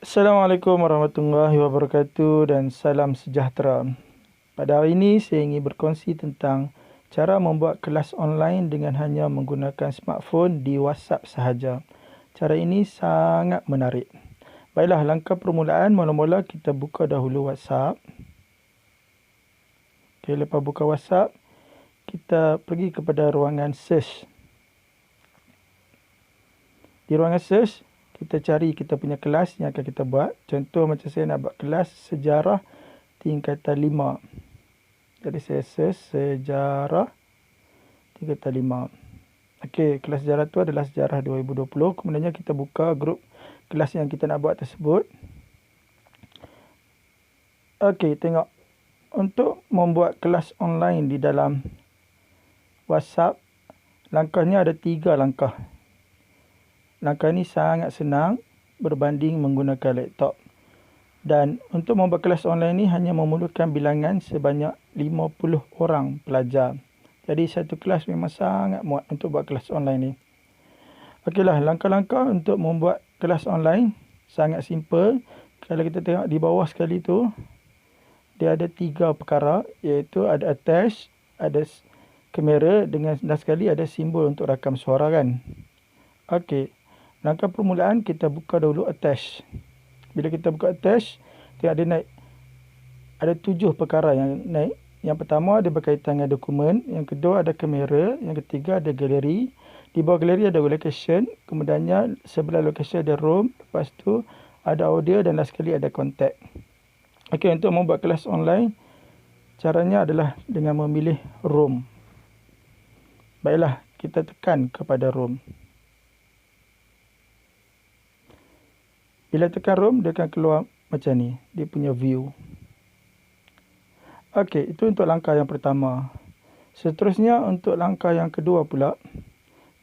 Assalamualaikum warahmatullahi wabarakatuh dan salam sejahtera. Pada hari ini saya ingin berkongsi tentang cara membuat kelas online dengan hanya menggunakan smartphone di WhatsApp sahaja. Cara ini sangat menarik. Baiklah, langkah permulaan mula-mula kita buka dahulu WhatsApp. Okay, lepas buka WhatsApp, kita pergi kepada ruangan search. Di ruangan search, kita cari kita punya kelas yang akan kita buat. Contoh macam saya nak buat kelas sejarah tingkatan 5. Jadi saya search sejarah tingkatan 5. Okey, kelas sejarah tu adalah sejarah 2020. Kemudiannya kita buka grup kelas yang kita nak buat tersebut. Okey, tengok. Untuk membuat kelas online di dalam WhatsApp, langkahnya ada 3 langkah. Langkah ini sangat senang berbanding menggunakan laptop. Dan untuk membuat kelas online ini hanya memerlukan bilangan sebanyak 50 orang pelajar. Jadi satu kelas memang sangat muat untuk buat kelas online ni. Okeylah, langkah-langkah untuk membuat kelas online sangat simple. Kalau kita tengok di bawah sekali tu, dia ada 3 perkara, iaitu ada attach, ada kamera dan sekali ada simbol untuk rakam suara kan. Okey. Langkah permulaan kita buka dahulu attach. Bila kita buka attach, tengok dia naik. Ada 7 perkara yang naik. Yang pertama ada berkaitan dengan dokumen. Yang kedua ada kamera. Yang ketiga ada galeri. Di bawah galeri ada location. Kemudiannya sebelah location ada room. Lepas tu ada audio dan last sekali ada kontak. Okey, untuk membuat kelas online, caranya adalah dengan memilih room. Baiklah, kita tekan kepada room. Bila tekan room, dia akan keluar macam ni. Dia punya view. Okey, itu untuk langkah yang pertama. Seterusnya untuk langkah yang kedua pula.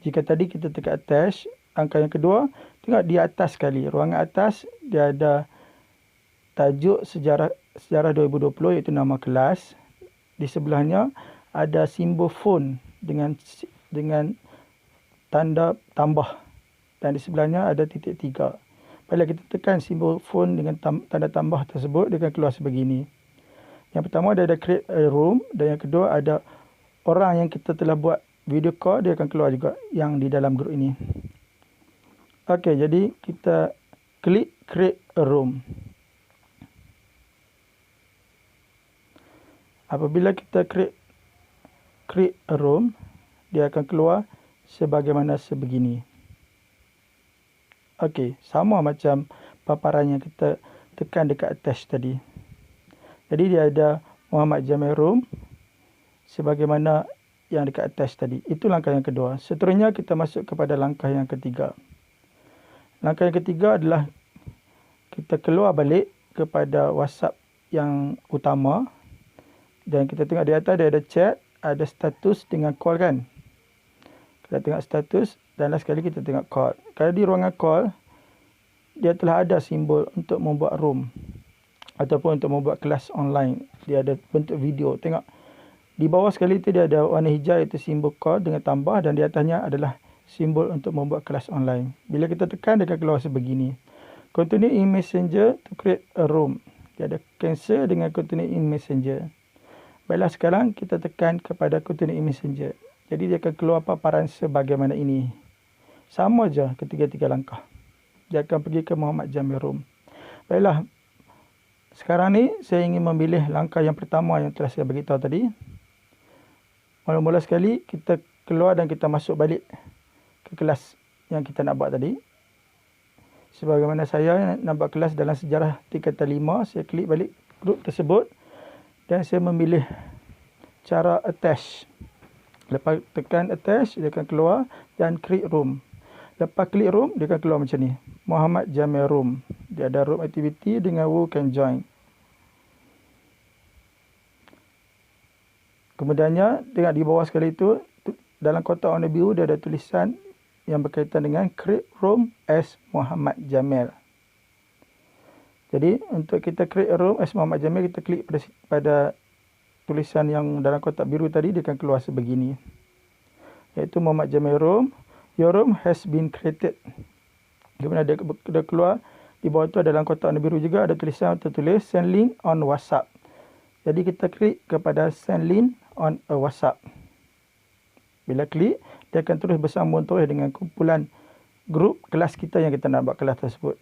Jika tadi kita tekan attach, langkah yang kedua, tengok di atas sekali. Ruangan atas, dia ada tajuk sejarah 2020 iaitu nama kelas. Di sebelahnya ada simbol phone dengan tanda tambah. Dan di sebelahnya ada titik 3. Bila kita tekan simbol phone dengan tanda tambah tersebut, dia akan keluar sebegini. Yang pertama dia ada create a room dan yang kedua ada orang yang kita telah buat video call, dia akan keluar juga yang di dalam grup ini. Okey, jadi kita klik create a room. Apabila kita create a room, dia akan keluar sebagaimana sebegini. Okey, sama macam paparan yang kita tekan dekat attach tadi. Jadi dia ada Muhammad Jamil Room sebagaimana yang dekat attach tadi. Itu langkah yang kedua. Seterusnya kita masuk kepada langkah yang ketiga. Langkah yang ketiga adalah kita keluar balik kepada WhatsApp yang utama. Dan kita tengok di atas dia ada chat, ada status dengan call kan. Kita tengok status dan last sekali kita tengok call. Kalau di ruangan call, dia telah ada simbol untuk membuat room ataupun untuk membuat kelas online. Dia ada bentuk video. Tengok di bawah sekali itu dia ada warna hijau iaitu simbol call dengan tambah dan di atasnya adalah simbol untuk membuat kelas online. Bila kita tekan dia akan keluar sebegini. Continue in Messenger to create a room. Dia ada cancel dengan continue in Messenger. Baiklah, sekarang kita tekan kepada continue in Messenger. Jadi dia akan keluar paparan sebagaimana ini. Sama je ketiga-tiga langkah. Dia akan pergi ke Muhammad Jamil Room. Baiklah. Sekarang ni saya ingin memilih langkah yang pertama yang telah saya beritahu tadi. Mula-mula sekali kita keluar dan kita masuk balik ke kelas yang kita nak buat tadi. Sebagaimana saya nak buat kelas dalam sejarah tingkatan 5, saya klik balik grup tersebut dan saya memilih cara attach. Lepas tekan attach, dia akan keluar dan create room. Lepas klik room, dia akan keluar macam ni. Muhammad Jamil Room. Dia ada room activity dengan who can join. Kemudiannya, tengok di bawah sekali itu, dalam kotak warna biru, dia ada tulisan yang berkaitan dengan create room as Muhammad Jamil. Jadi, untuk kita create room as Muhammad Jamil, kita klik pada tulisan yang dalam kotak biru tadi, dia akan keluar sebegini. Iaitu Muhammad Jamil Room. Your room has been created. Kemudian dia keluar Di bawah tu ada dalam kotak warna biru juga ada tulisan tertulis send link on WhatsApp. Jadi kita klik kepada send link on a WhatsApp. Bila klik, dia akan terus bersambung terus dengan kumpulan grup kelas kita yang kita nak buat kelas tersebut.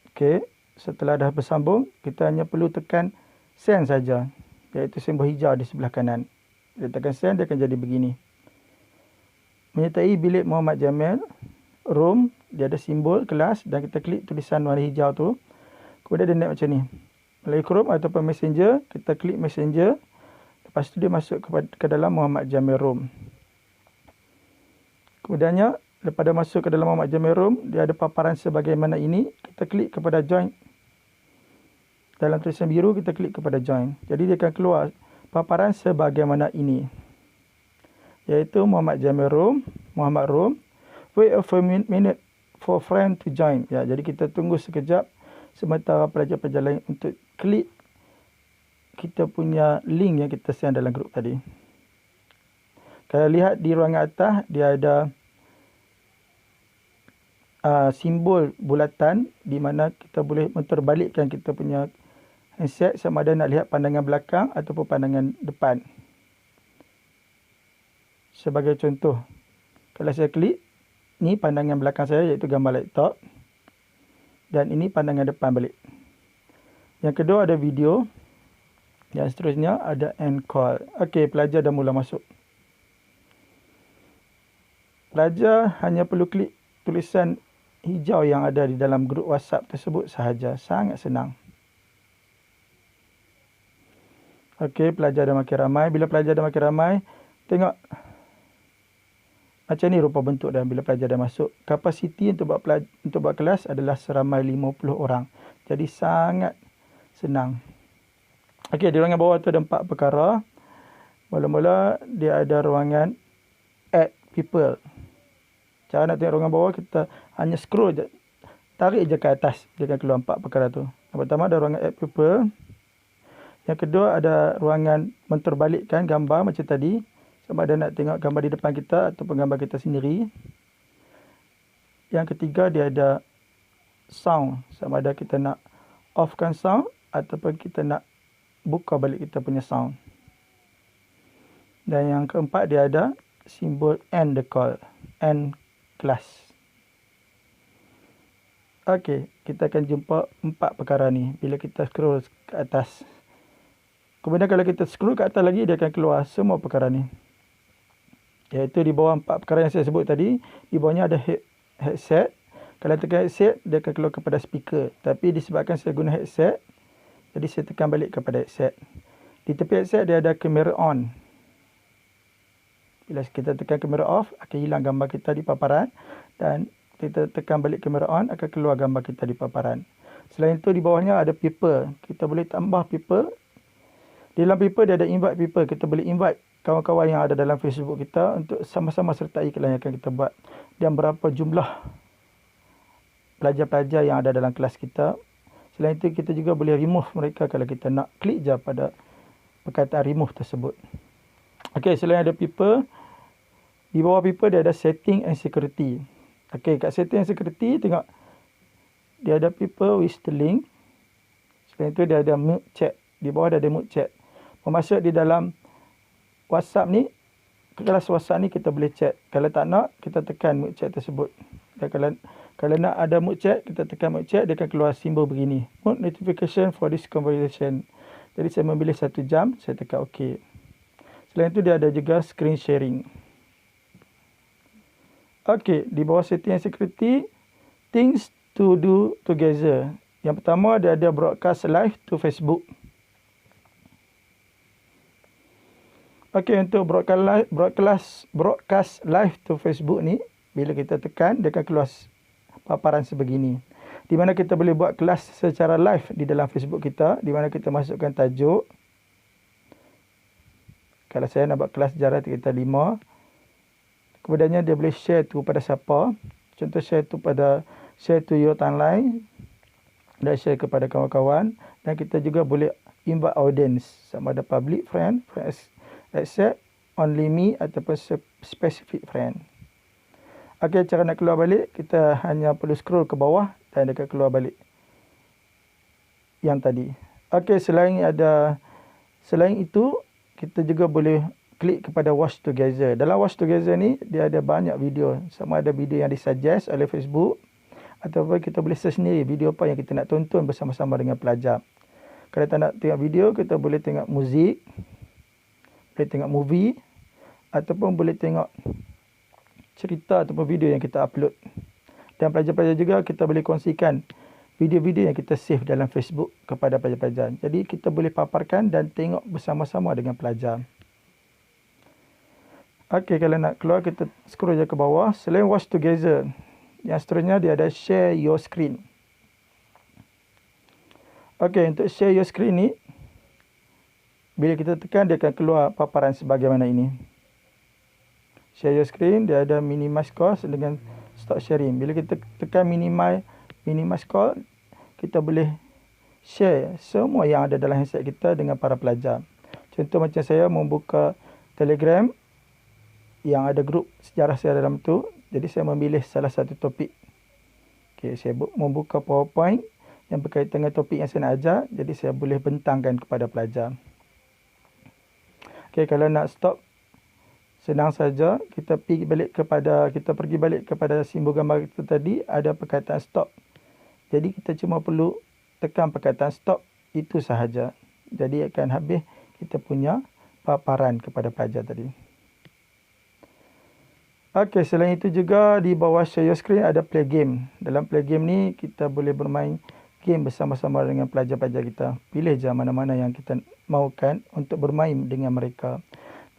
Okey, setelah dah bersambung, kita hanya perlu tekan send saja, iaitu simbol hijau di sebelah kanan. Bila tekan send, dia akan jadi begini. Menyertai bilik Muhammad Jamil, room, dia ada simbol kelas dan kita klik tulisan warna hijau tu. Kemudian dia naik macam ni. Melalui Chrome ataupun Messenger, kita klik Messenger. Lepas tu dia masuk ke dalam Muhammad Jamil Room. Kemudiannya, lepas dia masuk ke dalam Muhammad Jamil Room, dia ada paparan sebagaimana ini. Kita klik kepada join. Dalam tulisan biru, kita klik kepada join. Jadi dia akan keluar paparan sebagaimana ini. Iaitu Muhammad Jamil Room, Muhammad Room. Wait a few minutes for friend to join. Ya, jadi kita tunggu sekejap sementara pelajar-pelajar lain untuk klik kita punya link yang kita send dalam grup tadi. Kalau lihat di ruangan atas, dia ada simbol bulatan di mana kita boleh menterbalikkan kita punya handset sama ada nak lihat pandangan belakang ataupun pandangan depan. Sebagai contoh, kalau saya klik, ni pandangan belakang saya iaitu gambar laptop. Dan ini pandangan depan balik. Yang kedua ada video. Dan seterusnya ada end call. Okey, pelajar dah mula masuk. Pelajar hanya perlu klik tulisan hijau yang ada di dalam grup WhatsApp tersebut sahaja. Sangat senang. Okey, pelajar dah makin ramai. Bila pelajar dah makin ramai, tengok macam ni rupa bentuk dan bila pelajar dah masuk. Kapasiti untuk buat kelas adalah seramai 50 orang. Jadi sangat senang. Okey, di ruangan bawah tu ada 4 perkara. Mula-mula dia ada ruangan add people. Cara nak tengok ruangan bawah, kita hanya scroll je. Tarik je ke atas, dia akan keluar 4 perkara tu. Yang pertama ada ruangan add people. Yang kedua ada ruangan menterbalikkan gambar macam tadi. Sama ada nak tengok gambar di depan kita ataupun gambar kita sendiri. Yang ketiga dia ada sound. Sama ada kita nak offkan sound ataupun kita nak buka balik kita punya sound. Dan yang keempat dia ada simbol end the call. End class. Okey, kita akan jumpa 4 perkara ni bila kita scroll ke atas. Kemudian kalau kita scroll ke atas lagi, dia akan keluar semua perkara ni. Iaitu di bawah 4 perkara yang saya sebut tadi, di bawahnya ada headset. Kalau tekan headset, dia akan keluar kepada speaker. Tapi disebabkan saya guna headset, jadi saya tekan balik kepada headset. Di tepi headset, dia ada kamera on. Bila kita tekan kamera off, akan hilang gambar kita di paparan. Dan kita tekan balik kamera on, akan keluar gambar kita di paparan. Selain itu, di bawahnya ada people. Kita boleh tambah people. Di dalam people, dia ada invite people. Kita boleh invite kawan-kawan yang ada dalam Facebook kita untuk sama-sama sertai kelas yang akan kita buat. Dan berapa jumlah pelajar-pelajar yang ada dalam kelas kita. Selain itu, kita juga boleh remove mereka kalau kita nak. Klik je pada perkataan remove tersebut. Okey, selain ada people, di bawah people dia ada setting and security. Okey, kat setting and security, tengok. Dia ada people with the link. Selain itu, dia ada mute chat. Di bawah dia ada mute chat. Memasuk di dalam WhatsApp ni, kelas WhatsApp ni kita boleh chat. Kalau tak nak, kita tekan mute chat tersebut. Dan kalau nak ada mute chat, kita tekan mute chat, dia akan keluar simbol begini. Mute notification for this conversation. Jadi saya memilih 1 jam, saya tekan OK. Selain itu dia ada juga screen sharing. Okey, di bawah setting security, things to do together. Yang pertama dia ada broadcast live to Facebook. Okey, untuk broadcast live to Facebook ni, bila kita tekan, dia akan keluar paparan sebegini. Di mana kita boleh buat kelas secara live di dalam Facebook kita, di mana kita masukkan tajuk. Kalau saya nak buat kelas sejarah kita 5. Kemudiannya dia boleh share tu pada siapa. Contoh share to your timeline. Dan share kepada kawan-kawan. Dan kita juga boleh invite audience. Sama ada public friend accept, only me ataupun specific friend. Okey, cara nak keluar balik, kita hanya perlu scroll ke bawah dan dekat keluar balik yang tadi. Okey, selain itu, kita juga boleh klik kepada Watch Together. Dalam Watch Together ni, dia ada banyak video. Sama ada video yang disuggest oleh Facebook, ataupun kita boleh search sendiri video apa yang kita nak tonton bersama-sama dengan pelajar. Kalau tak nak tengok video, kita boleh tengok muzik, boleh tengok movie, ataupun boleh tengok cerita ataupun video yang kita upload. Dan pelajar-pelajar juga kita boleh kongsikan video-video yang kita save dalam Facebook kepada pelajar-pelajar. Jadi kita boleh paparkan dan tengok bersama-sama dengan pelajar. Okey, kalau nak keluar kita scroll je ke bawah. Selain Watch Together, yang seterusnya dia ada Share Your Screen. Okey, untuk Share Your Screen ni, bila kita tekan dia akan keluar paparan sebagaimana ini. Share Your Screen, dia ada minimize cost dengan stop sharing. Bila kita tekan minimize cost, kita boleh share semua yang ada dalam handset kita dengan para pelajar. Contoh macam saya membuka Telegram yang ada grup sejarah saya dalam tu. Jadi saya memilih salah satu topik. Okey, saya membuka PowerPoint yang berkaitan dengan topik yang saya nak ajar. Jadi saya boleh bentangkan kepada pelajar. Okey, kalau nak stop, senang saja, kita pergi balik kepada simbol gambar kita tadi, ada perkataan stop. Jadi kita cuma perlu tekan perkataan stop, itu sahaja. Jadi akan habis kita punya paparan kepada pelajar tadi. Okey, selain itu juga di bawah Share Your Screen ada Play Game. Dalam Play Game ni kita boleh bermain game bersama-sama dengan pelajar-pelajar kita. Pilih je mana-mana yang kita mahukan untuk bermain dengan mereka.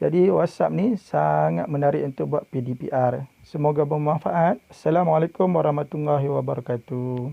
Jadi WhatsApp ni sangat menarik untuk buat PDPR. Semoga bermanfaat. Assalamualaikum warahmatullahi wabarakatuh.